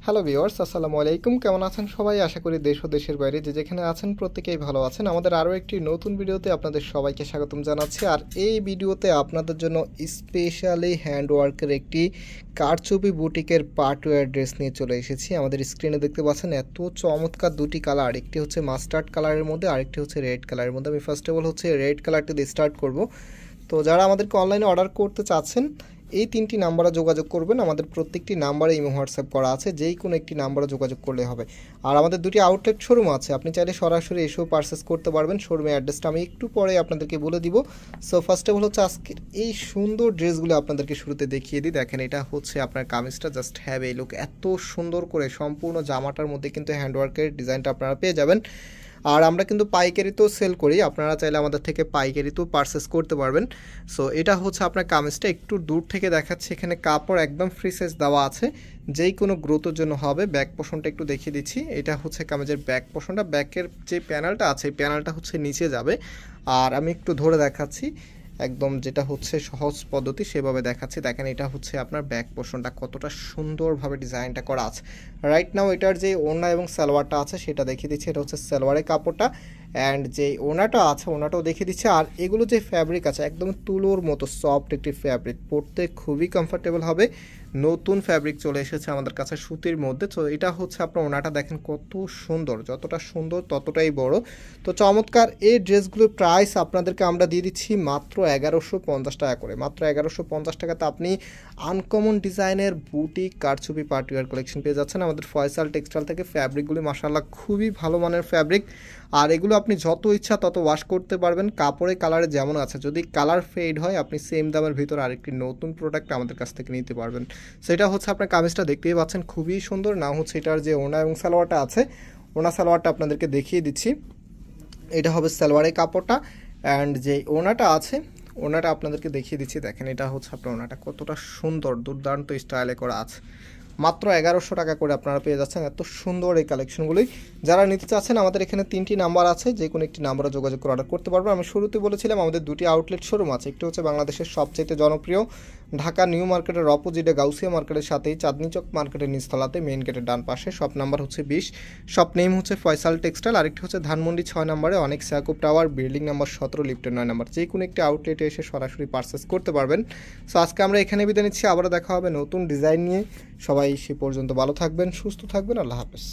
Hello viewers, আসসালামু আলাইকুম। কেমন আছেন সবাই? আশা করি দেশ ও দেশের বাইরে যে যেখানে আছেন প্রত্যেকেই ভালো আছেন। আমাদের আরও একটি নতুন ভিডিওতে আপনাদের সবাইকে স্বাগতম জানাচ্ছি। আর এই ভিডিওতে আপনাদের জন্য স্পেশালি হ্যান্ডওয়ার্কের একটি কারচুপি বুটিকের পার্টওয়্যার ড্রেস নিয়ে চলে এসেছি। আমাদের স্ক্রিনে দেখতে পাচ্ছেন এত চমৎকার দুটি কালার, একটি হচ্ছে মাস্টার্ড কালারের মধ্যে, আরেকটি হচ্ছে রেড কালারের মধ্যে। আমি ফার্স্ট অফ অল হচ্ছে রেড কালারটি দিয়ে স্টার্ট করব। তো যারা আমাদেরকে অনলাইনে অর্ডার করতে চাচ্ছেন এই তিনটি নাম্বারে যোগাযোগ করবেন। আমাদের প্রত্যেকটি নাম্বারে ইমো হোয়াটসঅ্যাপ করা আছে, যেই কোনো একটি নাম্বারে যোগাযোগ করলে হবে। আর আমাদের দুটি আউটলেট শোরুম আছে, আপনি চাইলে সরাসরি এসেও পারচেস করতে পারবেন। শোরুমের অ্যাড্রেসটা আমি একটু পরে আপনাদেরকে বলে দিব। সো ফার্স্ট অফ অল হচ্ছে আজকের এই সুন্দর ড্রেসগুলো আপনাদেরকে শুরুতে দেখিয়ে দিই। দেখেন, এটা হচ্ছে আপনার কামিজটা, জাস্ট হ্যাভ এই লুক। এত সুন্দর করে সম্পূর্ণ জামাটার মধ্যে কিন্তু হ্যান্ডওয়ার্কের ডিজাইনটা আপনারা পেয়ে যাবেন। আর আমরা কিন্তু পাইকারিতেও সেল করি, আপনারা চাইলে আমাদের থেকে পাইকারিতেও পারচেস করতে পারবেন। সো এটা হচ্ছে আপনার কামিজটা, একটু দূর থেকে দেখাচ্ছে। এখানে কাপড় একদম ফ্রি সাইজ দেওয়া আছে, যেই কোনো গ্রোথের জন্য হবে। ব্যাক পোর্শনটা একটু দেখিয়ে দিচ্ছি। এটা হচ্ছে কামিজের ব্যাক পোর্শনটা, ব্যাকের যে প্যানেলটা আছে এই প্যানেলটা হচ্ছে নিচে যাবে। আর আমি একটু ধরে দেখাচ্ছি, একদম যেটা হচ্ছে সহজ পদ্ধতি সেভাবে দেখাচ্ছি। দেখেন, এটা হচ্ছে আপনার ব্যাক পোর্শনটা কতটা সুন্দরভাবে ডিজাইনটা করা আছে। রাইট নাও এটার যে ওড়না এবং সালোয়ারটা আছে সেটা দেখিয়ে দিচ্ছি। এটা হচ্ছে সালোয়ারের কাপড়টা, অ্যান্ড যে ওড়নাটা আছে ওড়নাটাও দেখিয়ে দিচ্ছে। আর এগুলো যে ফ্যাব্রিক আছে একদম তুলোর মতো সফট একটি ফ্যাব্রিক, পরতে খুবই কমফোর্টেবল হবে। নতুন ফ্যাব্রিক চলে এসেছে আমাদের কাছে সুতির মধ্যে। তো এটা হচ্ছে আপনার ওড়নাটা, দেখেন কত সুন্দর, যতটা সুন্দর ততটাই বড়। তো চমৎকার এই ড্রেসগুলোর প্রাইস আপনাদেরকে আমরা দিয়ে দিচ্ছি মাত্র 1150 টাকা করে। মাত্র 1150 টাকাতে আপনি আনকমন ডিজাইনের বুটিক কারচুপি পার্টিওয়ার কালেকশন পেয়ে যাচ্ছেন আমাদের ফয়সাল টেক্সটাইল থেকে। ফ্যাব্রিকগুলি মাশাআল্লাহ খুবই ভালো মানের ফ্যাব্রিক। আর এগুলো আপনি যত ইচ্ছা তত ওয়াশ করতে পারবেন, কাপড়ে কালারে যেমন আছে। যদি কালার ফেড হয় আপনি সেম দামের ভিতরে আরেকটি নতুন প্রোডাক্ট আমাদের কাছ থেকে নিতে পারবেন। সেটা হচ্ছে আপনার কামিজটা দেখতেই পাচ্ছেন খুবই সুন্দর। না হচ্ছে এটার যে ওড়না এবং সালোয়ারটা আছে, ওড়না সালোয়ারটা আপনাদেরকে দেখিয়ে দিচ্ছি। এটা হবে সালোয়ারের কাপড়টা, অ্যান্ড যে ওড়নাটা আছে ওড়নাটা আপনাদেরকে দেখিয়ে দিচ্ছি। দেখেন, এটা হচ্ছে আপনার ওড়নাটা কতটা সুন্দর, দুর্দান্ত স্টাইলে করা আছে। মাত্র 1100 টাকা করে আপনারা পেয়ে যাচ্ছেন এত সুন্দর এই কালেকশনগুলি। যারা নিতে চাচ্ছেন আমাদের এখানে তিনটি নাম্বার আছে, যে কোনো একটি নাম্বারে যোগাযোগ করে অর্ডার করতে পারবেন। আমি শুরুতে বলেছিলাম আমাদের দুটি আউটলেট শোরুম আছে। একটি হচ্ছে বাংলাদেশের সবচেয়ে জনপ্রিয় ঢাকা নিউ মার্কেটের অপোজিটে গাউসিয়া মার্কেটের সাথেই চাঁদনি চক মার্কেটের নিচতলাতে মেইন গেটের ডান পাশে। শপ নাম্বার হচ্ছে 20, শপ নেম হচ্ছে ফয়সাল টেক্সটাইল। আরেকটি হচ্ছে ধানমন্ডি 6 নম্বরে অনেক সাকুব টাওয়ার, বিল্ডিং নাম্বার 17, লিফটের 9 নম্বর। যে কোনো একটি আউটলেটে এসে সরাসরি পারচেস করতে পারবেন। সো আজকে আমরা এখানে বিদায় নিচ্ছি, আবারও দেখা হবে নতুন ডিজাইন নিয়ে। সবাই সে পর্যন্ত ভালো থাকবেন, সুস্থ থাকবেন। আল্লাহ হাফেজ।